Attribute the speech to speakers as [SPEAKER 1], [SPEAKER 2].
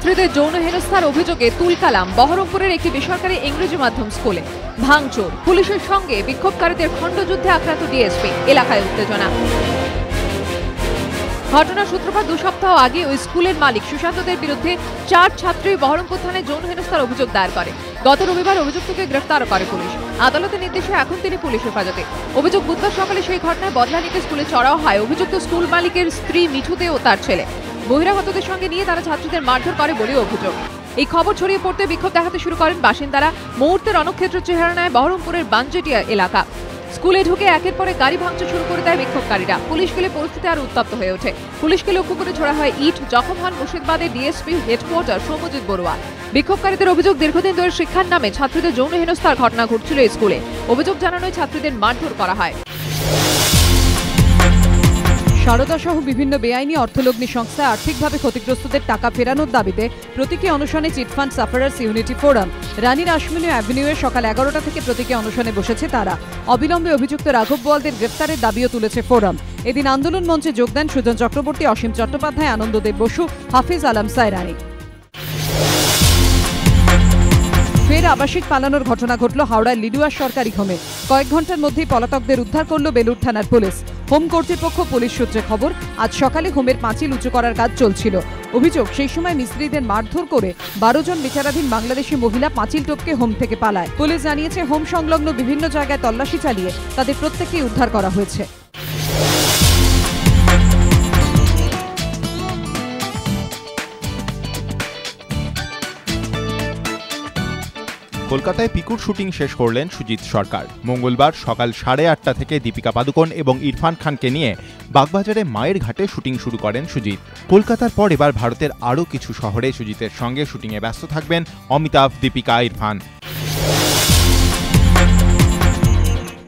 [SPEAKER 1] ছাত্রীদের যৌন হেনস্থার অভিযোগে তুলকালাম বহরমপুরের একটি বেসরকারি ইংরেজি মাধ্যম স্কুলে। ভাঙচুর, পুলিশের সঙ্গে বিক্ষোভকারীদের খণ্ডযুদ্ধে আক্রান্ত ডিএসপি, এলাকায় উত্তেজনা। ঘটনার সূত্রপাত 2 সপ্তাহ আগে ওই স্কুলের মালিক সুশান্তদের বিরুদ্ধে 4 ছাত্রী বহরমপুর থানায় যৌন হেনস্থার অভিযোগ দায়ের করে। গত রবিবার অভিযুক্তকে গ্রেফতার করে পুলিশ। আদালতের নির্দেশে এখন তিনি পুলিশ হেফাজতে। অভিযোগ, বুধবার সকালে সেই ঘটনায় বদলা নিতে স্কুলে চড়াও হয় অভিযুক্ত স্কুল মালিকের স্ত্রী মিঠুদে ও তার ছেলে। বহিরাগতদের সঙ্গে নিয়ে তারা ছাত্রীদের মারধর করে বলে অভিযোগ। এই খবর ছড়িয়ে পড়তে বিক্ষোভ দেখাতে শুরু করেন বাসিন্দারা। মুহূর্তে রণক্ষেত্র চেহারা নেয় বহরমপুরের বানজেটিয়া এলাকা। স্কুলে ঢুকে একের পরে গাড়ি ভাঙচুর শুরু করে দেয় বিক্ষোভকারীরা। পুলিশ গেলে পরিস্থিতি আরো উত্তপ্ত হয়ে ওঠে। পুলিশকে লক্ষ্য করে ছোড়া হয় ইট। জখম হন মুর্শিদাবাদের ডিএসপি হেডকোয়ার্টার সৌম্যজিৎ বড়ুয়া। বিক্ষোভকারীদের অভিযোগ, দীর্ঘদিন ধরে শিক্ষার নামে ছাত্রীদের যৌন হেনস্থার ঘটনা ঘটছিল এই স্কুলে। অভিযোগ জানানোয় ছাত্রীদের মারধর করা হয়। সারদা সহ বিভিন্ন বেআইনি অর্থলগ্নি সংস্থায় আর্থিকভাবে ক্ষতিগ্রস্তদের টাকা ফেরানোর দাবিতে প্রতীকী অনশনে চিটফান্ড সাফারার্স ইউনিটি ফোরাম রানীর আশমিনী অ্যাভিনিউয়ে সকাল 11টা থেকে প্রতীকী অনশনে বসেছে তারা। অবিলম্বে অভিযুক্ত রাঘব বোয়ালদের গ্রেফতারের দাবিও তুলেছে ফোরাম। এদিন আন্দোলন মঞ্চে যোগ দেন সুজন চক্রবর্তী, অসীম চট্টোপাধ্যায়, আনন্দদেব বসু, হাফিজ আলম সায়রানি। ফের আবাসিক পালানোর ঘটনা ঘটল হাওড়ার লিডুয়ার সরকারি হোমে। কয়েক ঘন্টার মধ্যেই পলাতকদের উদ্ধার করল বেলুড় থানার পুলিশ। হোম কর্তৃপক্ষ পুলিশ সূত্রে খবর, আজ সকালে হোমের পাঁচিল উঁচু করার কাজ চলছিল। অভিযোগ, সেই সময় মিস্ত্রিদের মারধর করে 12 জন বিচারাধীন বাংলাদেশি মহিলা পাঁচিল টপকে হোম থেকে পালায়। পুলিশ জানিয়েছে, হোম সংলগ্ন বিভিন্ন জায়গায় তল্লাশি চালিয়ে তাদের প্রত্যেককেই উদ্ধার করা হয়েছে।
[SPEAKER 2] কলকাতায় পিকুর শুটিং শেষ করলেন সুজিত সরকার। মঙ্গলবার সকাল 8:30 থেকে দীপিকা পাদুকোন এবং ইরফান খানকে নিয়ে বাগবাজারে মায়ের ঘাটে শুটিং শুরু করেন সুজিত। কলকাতার পর এবার ভারতের আরও কিছু শহরে সুজিতের সঙ্গে শুটিংয়ে ব্যস্ত থাকবেন অমিতাভ, দীপিকা, ইরফান।